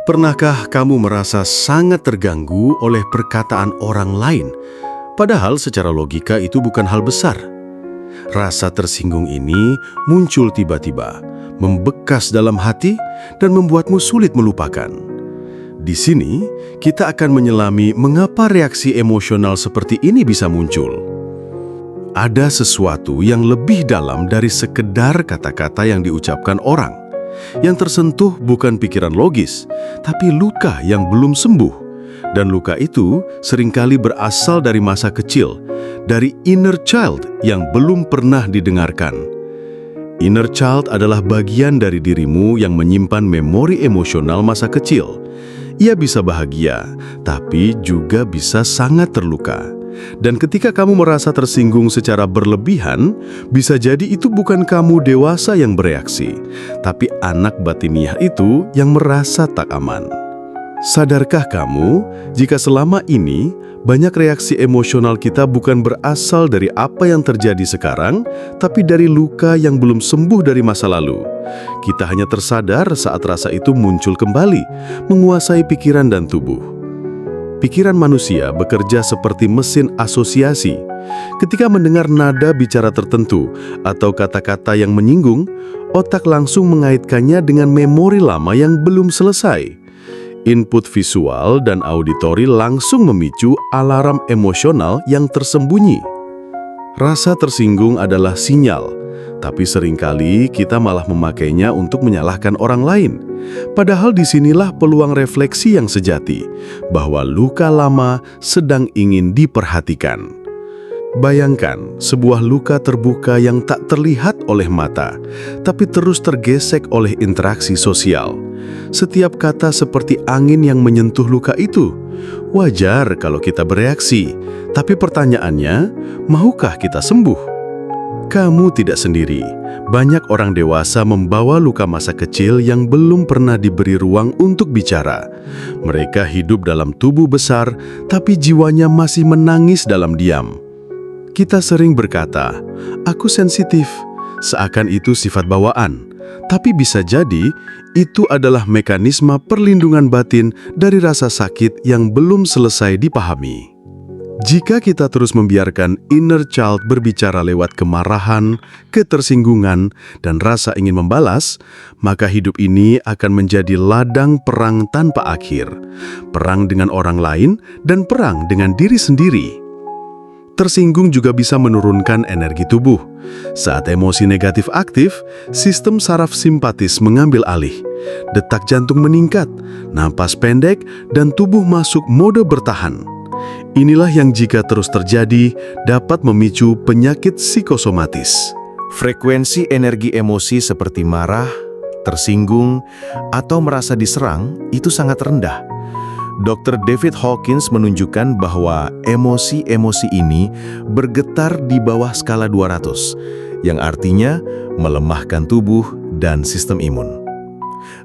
Pernahkah kamu merasa sangat terganggu oleh perkataan orang lain, padahal secara logika itu bukan hal besar? Rasa tersinggung ini muncul tiba-tiba, membekas dalam hati, dan membuatmu sulit melupakan. Di sini, kita akan menyelami mengapa reaksi emosional seperti ini bisa muncul. Ada sesuatu yang lebih dalam dari sekedar kata-kata yang diucapkan orang. Yang tersentuh bukan pikiran logis, tapi luka yang belum sembuh. Dan luka itu seringkali berasal dari masa kecil, dari inner child yang belum pernah didengarkan. Inner child adalah bagian dari dirimu yang menyimpan memori emosional masa kecil. Ia bisa bahagia, tapi juga bisa sangat terluka. Dan ketika kamu merasa tersinggung secara berlebihan, bisa jadi itu bukan kamu dewasa yang bereaksi, tapi anak batiniah itu yang merasa tak aman. Sadarkah kamu jika selama ini banyak reaksi emosional kita bukan berasal dari apa yang terjadi sekarang, tapi dari luka yang belum sembuh dari masa lalu? Kita hanya tersadar saat rasa itu muncul kembali, menguasai pikiran dan tubuh. Pikiran manusia bekerja seperti mesin asosiasi. Ketika mendengar nada bicara tertentu atau kata-kata yang menyinggung, otak langsung mengaitkannya dengan memori lama yang belum selesai. Input visual dan auditori langsung memicu alarm emosional yang tersembunyi. Rasa tersinggung adalah sinyal, tapi seringkali kita malah memakainya untuk menyalahkan orang lain. Padahal disinilah peluang refleksi yang sejati, bahwa luka lama sedang ingin diperhatikan. Bayangkan sebuah luka terbuka yang tak terlihat oleh mata, tapi terus tergesek oleh interaksi sosial. Setiap kata seperti angin yang menyentuh luka itu. Wajar kalau kita bereaksi, tapi pertanyaannya, maukah kita sembuh? Kamu tidak sendiri. Banyak orang dewasa membawa luka masa kecil yang belum pernah diberi ruang untuk bicara. Mereka hidup dalam tubuh besar, tapi jiwanya masih menangis dalam diam. Kita sering berkata, "Aku sensitif," seakan itu sifat bawaan. Tapi bisa jadi, itu adalah mekanisme perlindungan batin dari rasa sakit yang belum selesai dipahami. Jika kita terus membiarkan inner child berbicara lewat kemarahan, ketersinggungan, dan rasa ingin membalas, maka hidup ini akan menjadi ladang perang tanpa akhir. Perang dengan orang lain dan perang dengan diri sendiri. Tersinggung juga bisa menurunkan energi tubuh. Saat emosi negatif aktif, sistem saraf simpatis mengambil alih. Detak jantung meningkat, napas pendek, dan tubuh masuk mode bertahan. Inilah yang jika terus terjadi dapat memicu penyakit psikosomatis. Frekuensi energi emosi seperti marah, tersinggung, atau merasa diserang itu sangat rendah. Dr. David Hawkins menunjukkan bahwa emosi-emosi ini bergetar di bawah skala 200, yang artinya melemahkan tubuh dan sistem imun.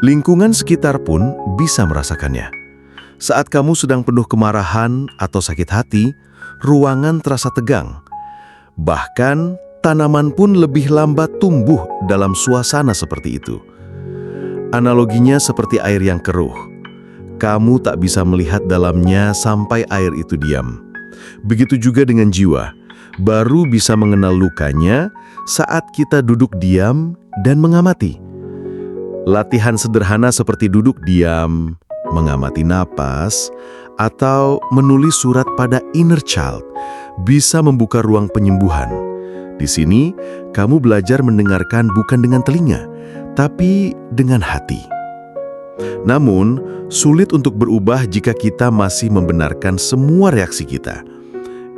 Lingkungan sekitar pun bisa merasakannya. Saat kamu sedang penuh kemarahan atau sakit hati, ruangan terasa tegang. Bahkan, tanaman pun lebih lambat tumbuh dalam suasana seperti itu. Analoginya seperti air yang keruh. Kamu tak bisa melihat dalamnya sampai air itu diam. Begitu juga dengan jiwa, baru bisa mengenal lukanya saat kita duduk diam dan mengamati. Latihan sederhana seperti duduk diam, mengamati napas, atau menulis surat pada inner child bisa membuka ruang penyembuhan. Di sini, kamu belajar mendengarkan bukan dengan telinga, tapi dengan hati. Namun, sulit untuk berubah jika kita masih membenarkan semua reaksi kita.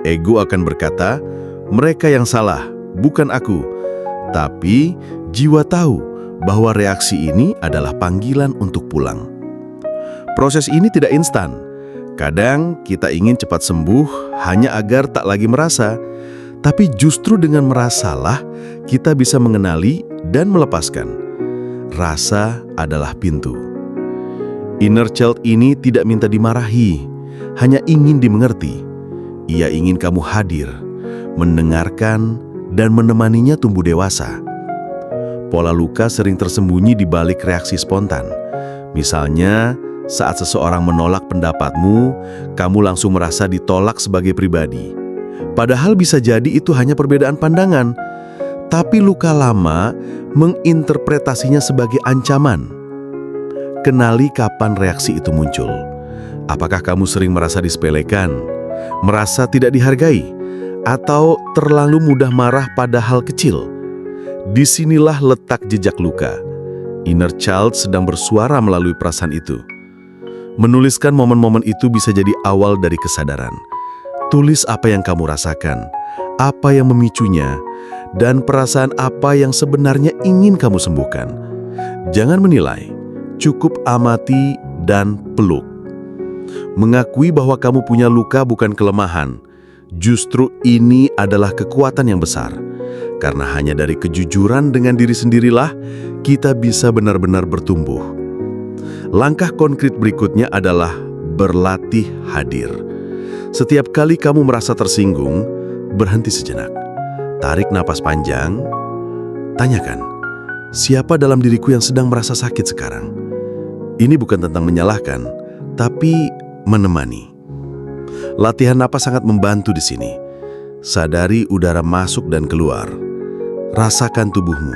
Ego akan berkata, "Mereka yang salah, bukan aku." Tapi, jiwa tahu bahwa reaksi ini adalah panggilan untuk pulang. Proses ini tidak instan. Kadang kita ingin cepat sembuh hanya agar tak lagi merasa. Tapi justru dengan merasalah, kita bisa mengenali dan melepaskan. Rasa adalah pintu. Inner child ini tidak minta dimarahi, hanya ingin dimengerti. Ia ingin kamu hadir, mendengarkan, dan menemaninya tumbuh dewasa. Pola luka sering tersembunyi di balik reaksi spontan. Misalnya, Saat seseorang menolak pendapatmu, kamu langsung merasa ditolak sebagai pribadi. Padahal bisa jadi itu hanya perbedaan pandangan, tapi luka lama menginterpretasinya sebagai ancaman. Kenali kapan reaksi itu muncul. Apakah kamu sering merasa disepelekan, merasa tidak dihargai, atau terlalu mudah marah pada hal kecil? Disinilah letak jejak luka. Inner child sedang bersuara melalui perasaan itu. Menuliskan momen-momen itu bisa jadi awal dari kesadaran. Tulis apa yang kamu rasakan, apa yang memicunya, dan perasaan apa yang sebenarnya ingin kamu sembuhkan. Jangan menilai, cukup amati dan peluk. Mengakui bahwa kamu punya luka bukan kelemahan. Justru ini adalah kekuatan yang besar. Karena hanya dari kejujuran dengan diri sendirilah kita bisa benar-benar bertumbuh. Langkah konkret berikutnya adalah berlatih hadir. Setiap kali kamu merasa tersinggung, berhenti sejenak. Tarik napas panjang. Tanyakan, siapa dalam diriku yang sedang merasa sakit sekarang? Ini bukan tentang menyalahkan, tapi menemani. Latihan napas sangat membantu di sini. Sadari udara masuk dan keluar. Rasakan tubuhmu.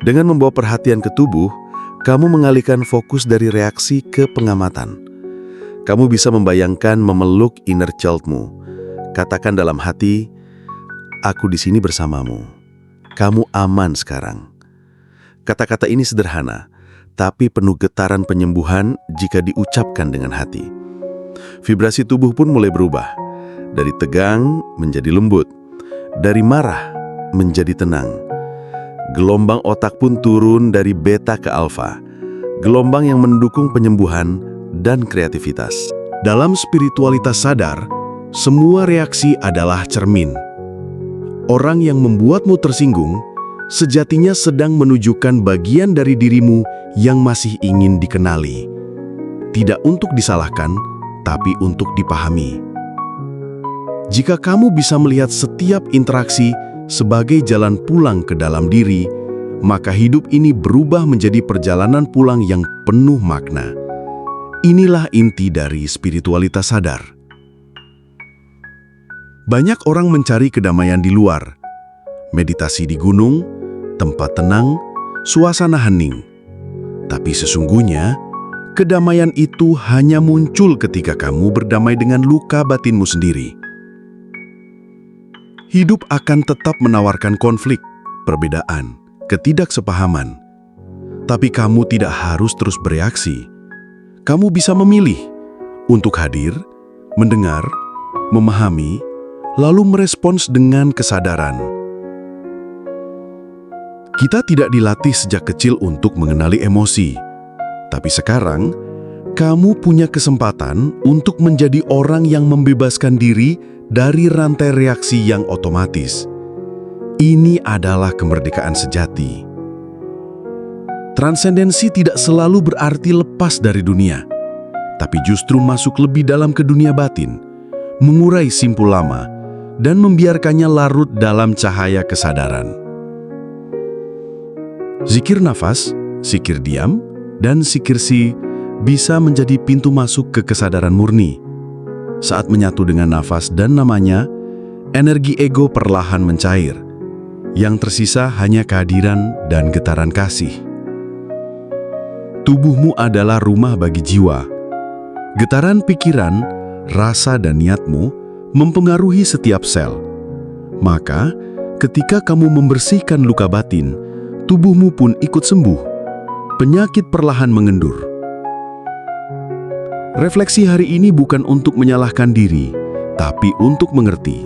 Dengan membawa perhatian ke tubuh, kamu mengalihkan fokus dari reaksi ke pengamatan. Kamu bisa membayangkan memeluk inner child-mu. Katakan dalam hati, aku di sini bersamamu. Kamu aman sekarang. Kata-kata ini sederhana, tapi penuh getaran penyembuhan jika diucapkan dengan hati. Vibrasi tubuh pun mulai berubah. Dari tegang menjadi lembut. Dari marah menjadi tenang. Gelombang otak pun turun dari beta ke alfa, gelombang yang mendukung penyembuhan dan kreativitas. Dalam spiritualitas sadar, semua reaksi adalah cermin. Orang yang membuatmu tersinggung, sejatinya sedang menunjukkan bagian dari dirimu yang masih ingin dikenali. Tidak untuk disalahkan, tapi untuk dipahami. Jika kamu bisa melihat setiap interaksi sebagai jalan pulang ke dalam diri, maka hidup ini berubah menjadi perjalanan pulang yang penuh makna. Inilah inti dari spiritualitas sadar. Banyak orang mencari kedamaian di luar. Meditasi di gunung, tempat tenang, suasana hening. Tapi sesungguhnya, kedamaian itu hanya muncul ketika kamu berdamai dengan luka batinmu sendiri. Hidup akan tetap menawarkan konflik, perbedaan, ketidaksepahaman. Tapi kamu tidak harus terus bereaksi. Kamu bisa memilih untuk hadir, mendengar, memahami, lalu merespons dengan kesadaran. Kita tidak dilatih sejak kecil untuk mengenali emosi. Tapi sekarang, kamu punya kesempatan untuk menjadi orang yang membebaskan diri dari rantai reaksi yang otomatis. Ini adalah kemerdekaan sejati. Transendensi tidak selalu berarti lepas dari dunia, tapi justru masuk lebih dalam ke dunia batin, mengurai simpul lama, dan membiarkannya larut dalam cahaya kesadaran. Zikir nafas, zikir diam, dan zikir si bisa menjadi pintu masuk ke kesadaran murni. Saat menyatu dengan nafas dan namanya, energi ego perlahan mencair. Yang tersisa hanya kehadiran dan getaran kasih. Tubuhmu adalah rumah bagi jiwa. Getaran pikiran, rasa dan niatmu mempengaruhi setiap sel. Maka, ketika kamu membersihkan luka batin, tubuhmu pun ikut sembuh. Penyakit perlahan mengendur. Refleksi hari ini bukan untuk menyalahkan diri, tapi untuk mengerti.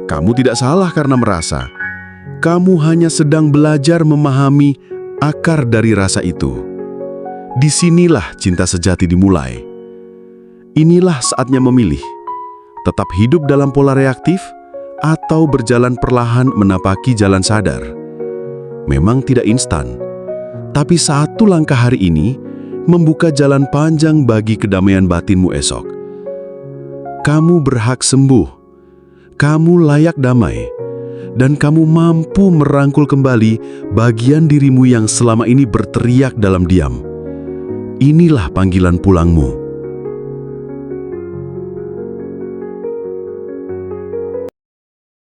Kamu tidak salah karena merasa. Kamu hanya sedang belajar memahami akar dari rasa itu. Disinilah cinta sejati dimulai. Inilah saatnya memilih. Tetap hidup dalam pola reaktif atau berjalan perlahan menapaki jalan sadar. Memang tidak instan, tapi satu langkah hari ini membuka jalan panjang bagi kedamaian batinmu esok. Kamu berhak sembuh, kamu layak damai, dan kamu mampu merangkul kembali bagian dirimu yang selama ini berteriak dalam diam. inilah panggilan pulangmu.